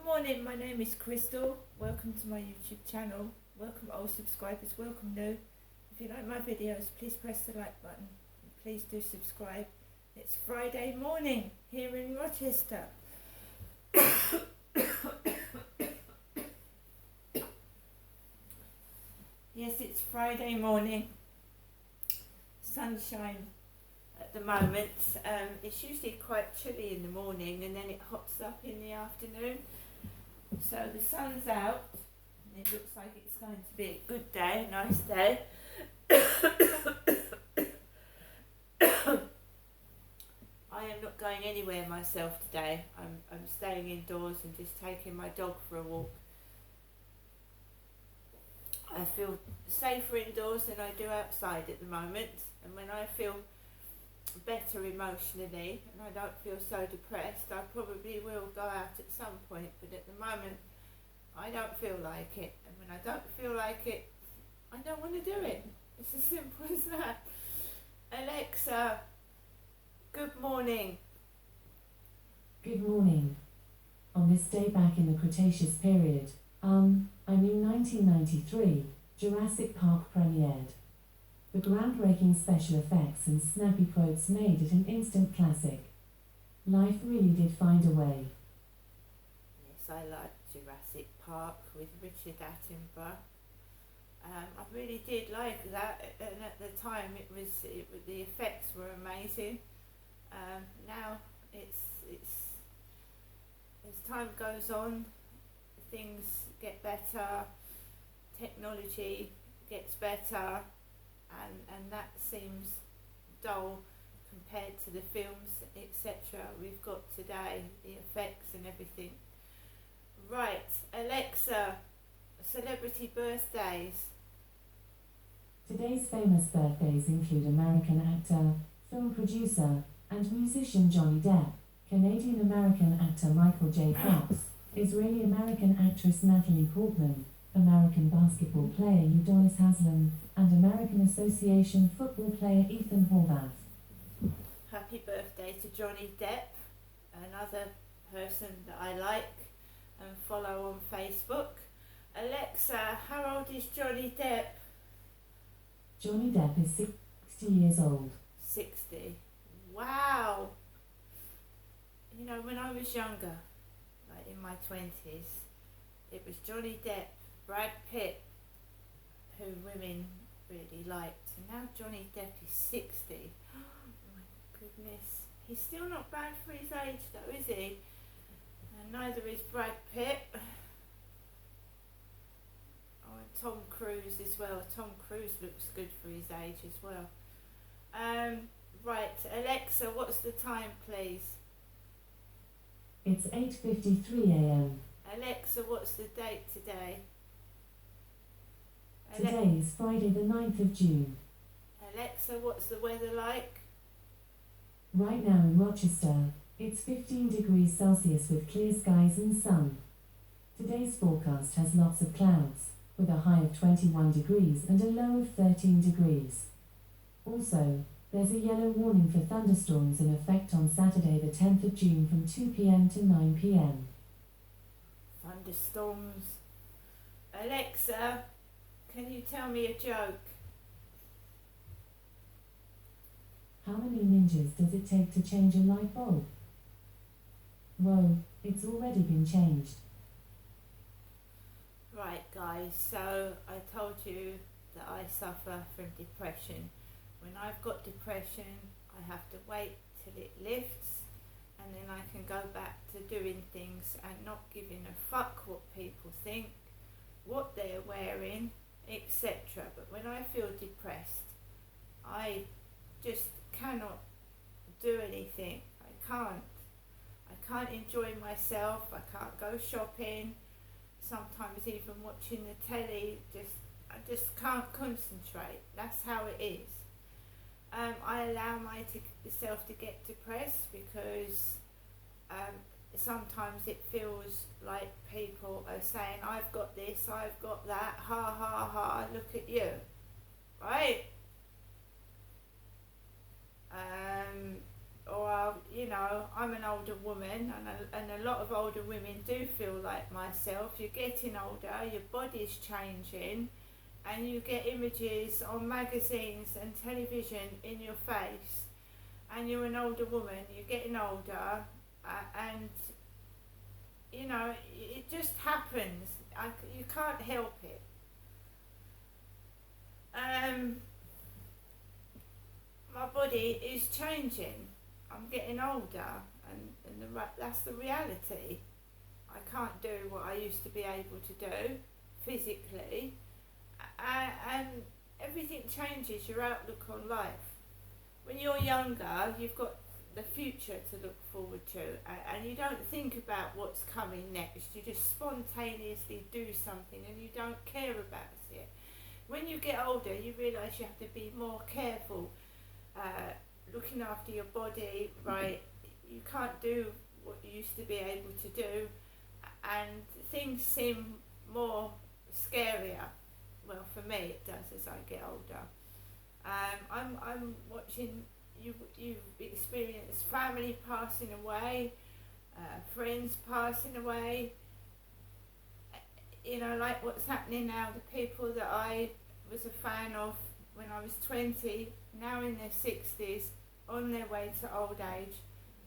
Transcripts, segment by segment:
Good morning, my name is Crystal. Welcome to my YouTube channel. Welcome old subscribers, welcome new. If you like my videos, please press the like button. And please do subscribe. It's Friday morning here in Rochester. Yes, it's Friday morning. Sunshine at the moment. It's usually quite chilly in the morning and then it hots up in the afternoon. So the sun's out and it looks like it's going to be a good day, a nice day. I am not going anywhere myself today. I'm staying indoors and just taking my dog for a walk. I feel safer indoors than I do outside at the moment, and when I feel better emotionally and I don't feel so depressed, I probably will go out at some point, but at the moment I don't feel like it, and when I don't feel like it, I don't want to do it. It's as simple as that. Alexa, good morning. Good morning. On this day back in the Cretaceous period, 1993, Jurassic Park premiered. The groundbreaking special effects and snappy quotes made it an instant classic. Life really did find a way. Yes, I like Jurassic Park with Richard Attenborough. I really did like that, and at the time the effects were amazing. Now it's as time goes on, things get better, technology gets better, and that seems dull compared to the films, etc. we've got today, the effects and everything. Right, Alexa, celebrity birthdays. Today's famous birthdays include American actor, film producer, and musician Johnny Depp, Canadian-American actor Michael J. Fox, Israeli-American actress Natalie Portman, American basketball player Udonis Haslem, and American Association football player Ethan Horvath. Happy birthday to Johnny Depp, another person that I like and follow on Facebook. Alexa, how old is Johnny Depp? Johnny Depp is 60 years old. 60. Wow. You know, when I was younger, like in my 20s, it was Johnny Depp, Brad Pitt, who women really liked. And now Johnny Depp is 60. Oh my goodness. He's still not bad for his age though, is he? And neither is Brad Pitt. Oh, and Tom Cruise as well. Tom Cruise looks good for his age as well. Right, Alexa, what's the time please? It's 8:53 a.m. Alexa, what's the date today? Today is Friday the 9th of June. Alexa, what's the weather like? Right now in Rochester, it's 15 degrees Celsius with clear skies and sun. Today's forecast has lots of clouds, with a high of 21 degrees and a low of 13 degrees. Also, there's a yellow warning for thunderstorms in effect on Saturday the 10th of June from 2 p.m. to 9 p.m. Thunderstorms. Alexa, can you tell me a joke? How many ninjas does it take to change a light bulb? Whoa, it's already been changed. Right guys, so I told you that I suffer from depression. When I've got depression, I have to wait till it lifts, and then I can go back to doing things and not giving a fuck what people think, what they're wearing, etc. But when I feel depressed, I just cannot do anything. I can't enjoy myself. I can't go shopping. Sometimes even watching the telly, I just can't concentrate. That's how it is. I allow myself to get depressed because sometimes it feels like people are saying, I've got this, I've got that, ha ha ha, look at you, right? Or you know, I'm an older woman, and a lot of older women do feel like myself. You're getting older, your body's changing, and you get images on magazines and television in your face, and you're an older woman, you're getting older, and you know, it just happens. You can't help it. My body is changing. I'm getting older, and that's the reality. I can't do what I used to be able to do physically, and everything changes your outlook on life. When you're younger, you've got the future to look forward to, and you don't think about what's coming next. You just spontaneously do something, and you don't care about it. When you get older, you realise you have to be more careful, looking after your body, right? You can't do what you used to be able to do, and things seem more scarier. Well, for me it does as I get older. I'm watching, you've experienced family passing away, friends passing away, you know, like what's happening now, the people that I was a fan of when I was 20, now in their 60s, on their way to old age,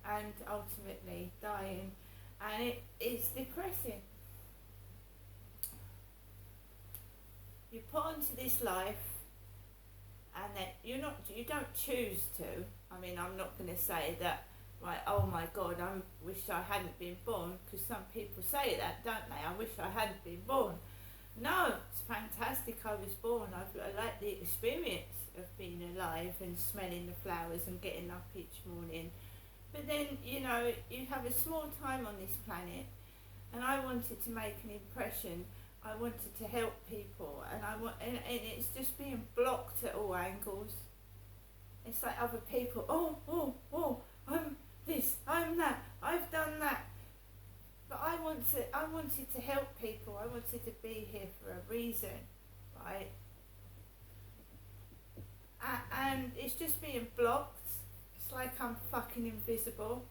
and ultimately dying, and it's depressing. You're put onto this life, and that you don't choose to. I mean, I'm not going to say that, right, oh my God, I wish I hadn't been born, because some people say that, don't they? I wish I hadn't been born. No, it's fantastic I was born. I like the experience of being alive and smelling the flowers and getting up each morning. But then, you know, you have a small time on this planet, and I wanted to make an impression. I wanted to help people, and it's just being blocked at all angles. It's like other people, oh, I'm this, I'm that, I've done that. But I wanted to help people. I wanted to be here for a reason, right? And it's just being blocked. It's like I'm fucking invisible.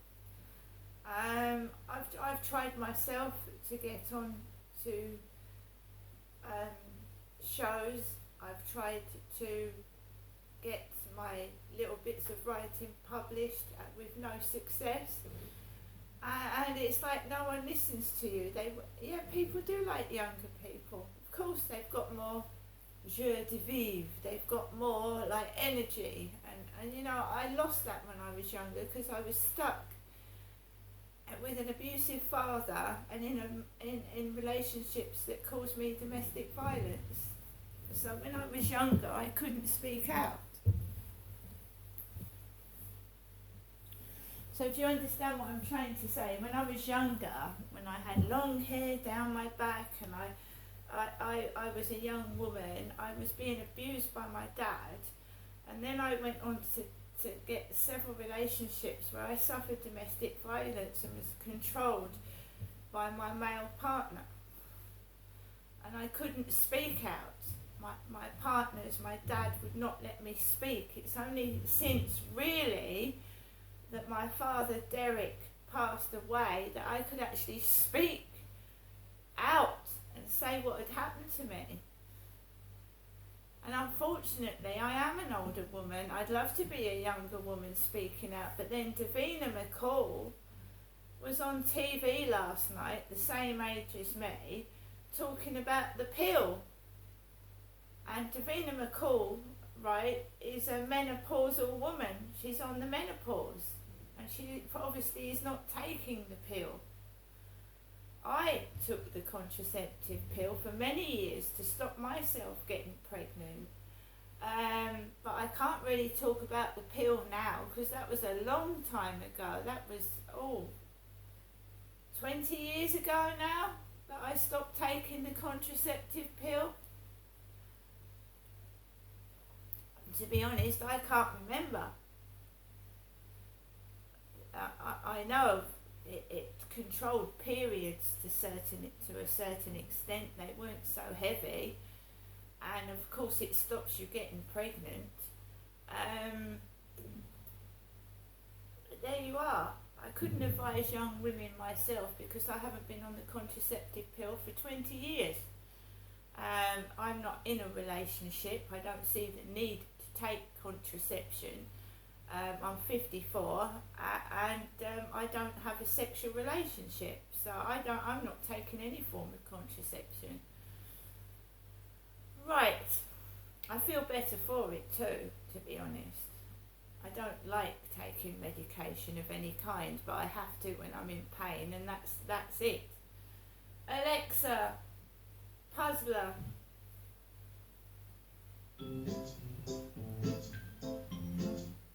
I've tried myself to get on to shows. I've tried to get my little bits of writing published with no success. And it's like no one listens to you. People do like younger people. Of course, they've got more joie de vivre. They've got more like energy. And you know, I lost that when I was younger because I was stuck with an abusive father and in relationships that caused me domestic violence. So when I was younger, I couldn't speak out. So do you understand what I'm trying to say? When I was younger, when I had long hair down my back and I was a young woman, I was being abused by my dad, and then I went on to get several relationships where I suffered domestic violence and was controlled by my male partner. And I couldn't speak out. My partners, my dad would not let me speak. It's only since really that my father Derek passed away that I could actually speak out and say what had happened to me. And unfortunately I am an older woman. I'd love to be a younger woman speaking out, but then Davina McCall was on TV last night, the same age as me, talking about the pill. And Davina McCall, right, is a menopausal woman. She's on the menopause. And she obviously is not taking the pill. I took the contraceptive pill for many years to stop myself getting pregnant. But I can't really talk about the pill now because that was a long time ago. That was, 20 years ago now that I stopped taking the contraceptive pill. And to be honest, I can't remember. I know it controlled periods to a certain extent. They weren't so heavy, and of course it stops you getting pregnant. But there you are. I couldn't advise young women myself because I haven't been on the contraceptive pill for 20 years. I'm not in a relationship. I don't see the need to take contraception. I'm 54 and I don't have a sexual relationship, so I'm not taking any form of contraception. Right, I feel better for it too, to be honest. I don't like taking medication of any kind, but I have to when I'm in pain, and that's it. Alexa, puzzler.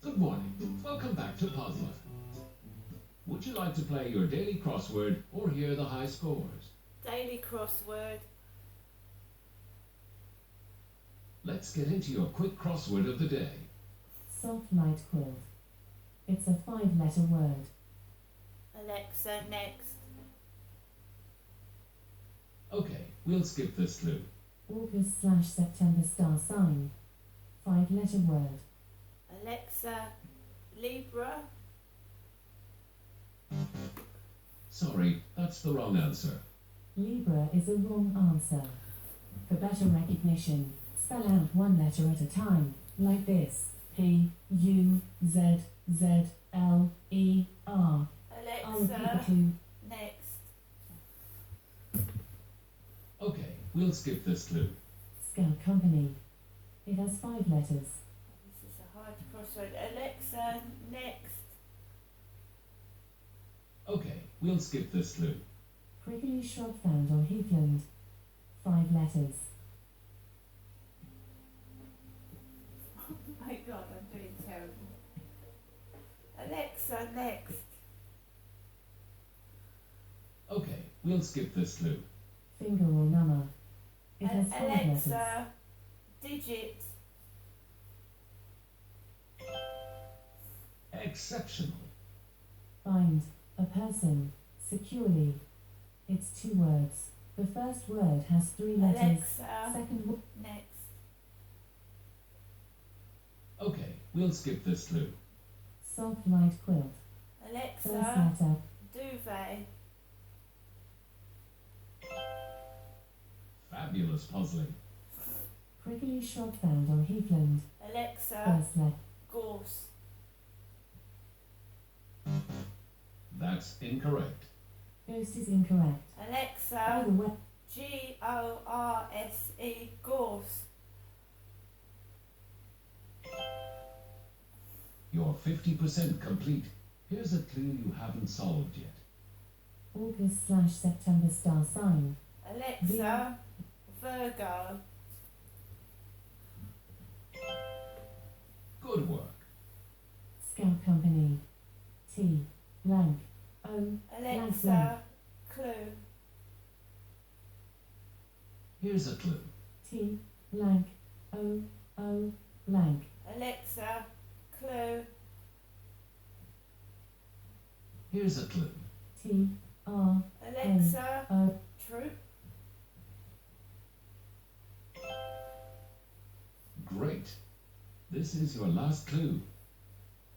Good morning. Welcome back to Puzzler. Would you like to play your daily crossword or hear the high scores? Daily crossword. Let's get into your quick crossword of the day. Soft light quilt. It's a 5-letter word. Alexa, next. Okay, we'll skip this clue. August/September star sign. 5-letter word. Alexa, Libra. Sorry, that's the wrong answer. Libra is a wrong answer. For better recognition, spell out one letter at a time, like this. P, U, Z, Z, L, E, R. I'll repeat the Alexa, clue. next. Okay, we'll skip this clue. Scout Company. It has 5 letters. This is a hard crossword. Alexa, next. Okay, we'll skip this clue. Prickly shrub found on heathland. 5 letters. Oh my god, I'm doing terrible. Alexa, next. Okay, we'll skip this clue. Finger or number. It has 5 letters. Alexa, digit. Exceptional. Bind. A person. Securely. It's 2 words. The first word has 3 letters. Alexa, Second word. next. Okay, we'll skip this clue. Soft light quilt. First Alexa, letter. duvet. Fabulous puzzling. Prickly shrub found on heathland. Alexa, First letter. gorse. That's incorrect. Ghost is incorrect. By Alexa, the way, Gorse. Gorse. You're 50% complete. Here's a clue you haven't solved yet. August/September star sign. Alexa, Virgo. Good work. Scout Company. T. Blank. O. Alexa, clue. Here's a clue. T. Blank. O. O. Blank. Alexa, clue. Here's a clue. T. R. Alexa, O. troop. Great. This is your last clue.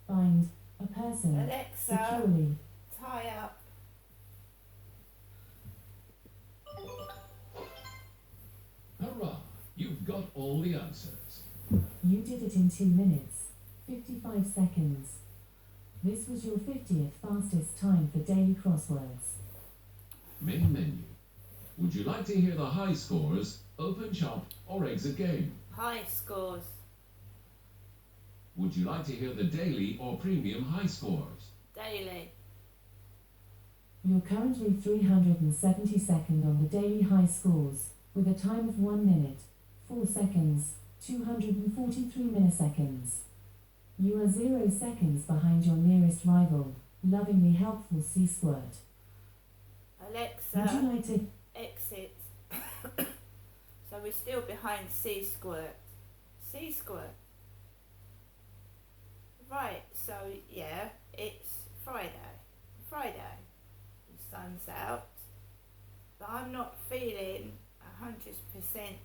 Bind. A person. Alexa, Securely. tie up. Hurrah! You've got all the answers. You did it in 2 minutes. 55 seconds. This was your 50th fastest time for daily crosswords. Main menu. Would you like to hear the high scores, open shop, or exit game? High scores. Would you like to hear the daily or premium high scores? Daily. You're currently 372nd on the daily high scores, with a time of 1 minute, 4 seconds, 243 milliseconds. You are 0 seconds behind your nearest rival, lovingly helpful Sea Squirt. Would you Alexa, like to... exit. So we're still behind Sea Squirt. Sea Squirt. Right, so yeah, it's Friday. Friday. The sun's out. But I'm not feeling 100%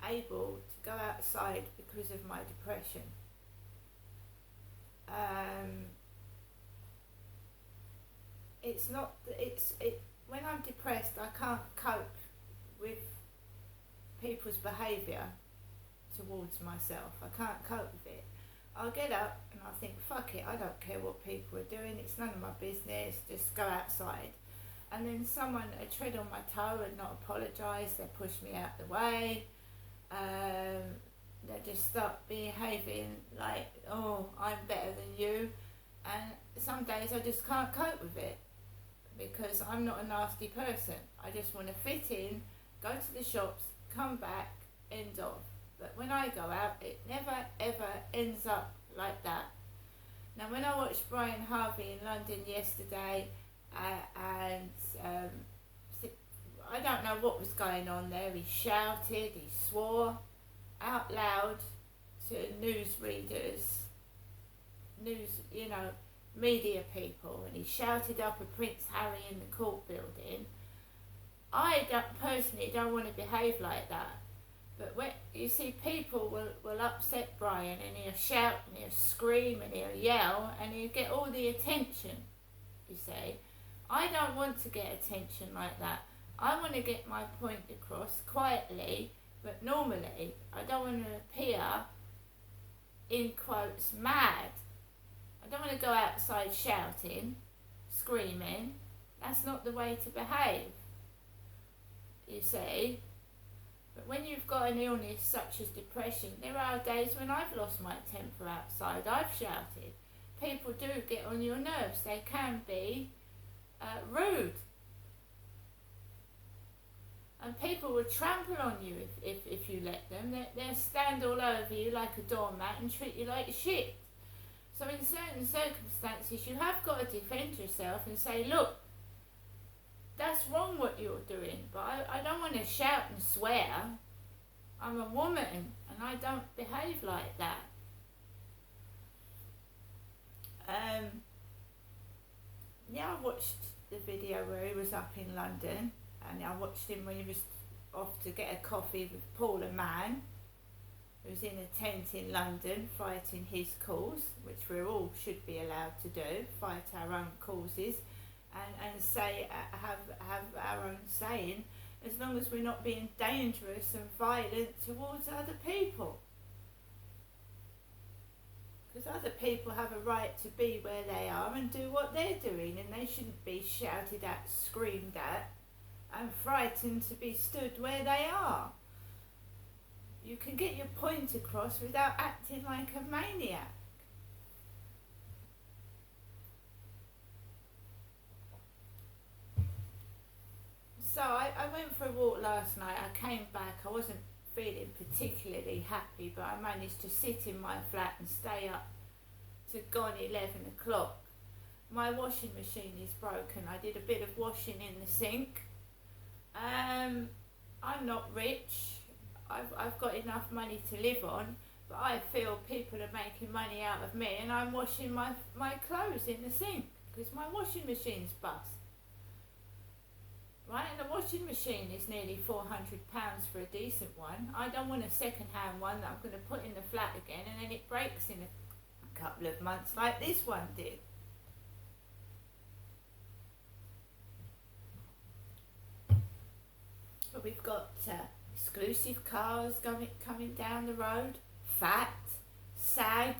able to go outside because of my depression. it's not, when I'm depressed, I can't cope with people's behaviour towards myself. I can't cope with it. I'll get up and I think, fuck it, I don't care what people are doing, it's none of my business, just go outside. And then someone tread on my toe and not apologise, they push me out the way, they just start behaving like, oh, I'm better than you. And some days I just can't cope with it because I'm not a nasty person. I just want to fit in, go to the shops, come back, end of. But when I go out, it never ever ends up like that. Now when I watched Brian Harvey in London yesterday, and I don't know what was going on there. He shouted, he swore out loud to newsreaders, media people, and he shouted up at Prince Harry in the court building. I personally don't want to behave like that. But when you see people will upset Brian and he'll shout and he'll scream and he'll yell and he'll get all the attention, you see. I don't want to get attention like that. I want to get my point across quietly, but normally. I don't want to appear, in quotes, mad. I don't want to go outside shouting, screaming. That's not the way to behave, you see. But when you've got an illness such as depression, there are days when I've lost my temper outside. I've shouted. People do get on your nerves. They can be rude. And people will trample on you if you let them. They'll stand all over you like a doormat and treat you like shit. So in certain circumstances, you have got to defend yourself and say, look, that's wrong what you're doing, but I don't want to shout and swear. I'm a woman and I don't behave like that. I watched the video where he was up in London, and I watched him when he was off to get a coffee with Paula Mann, who's in a tent in London fighting his cause, which we all should be allowed to do, fight our own causes. And say have our own saying, as long as we're not being dangerous and violent towards other people. Because other people have a right to be where they are and do what they're doing, and they shouldn't be shouted at, screamed at, and frightened to be stood where they are. You can get your point across without acting like a maniac. So I went for a walk last night. I came back. I wasn't feeling particularly happy, but I managed to sit in my flat and stay up to gone 11 o'clock. My washing machine is broken. I did a bit of washing in the sink. I'm not rich. I've got enough money to live on, but I feel people are making money out of me, and I'm washing my clothes in the sink because my washing machine's bust. Right, and the washing machine is nearly £400 for a decent one. I don't want a second-hand one that I'm going to put in the flat again and then it breaks in a couple of months like this one did. But we've got exclusive cars coming down the road, fat, sag,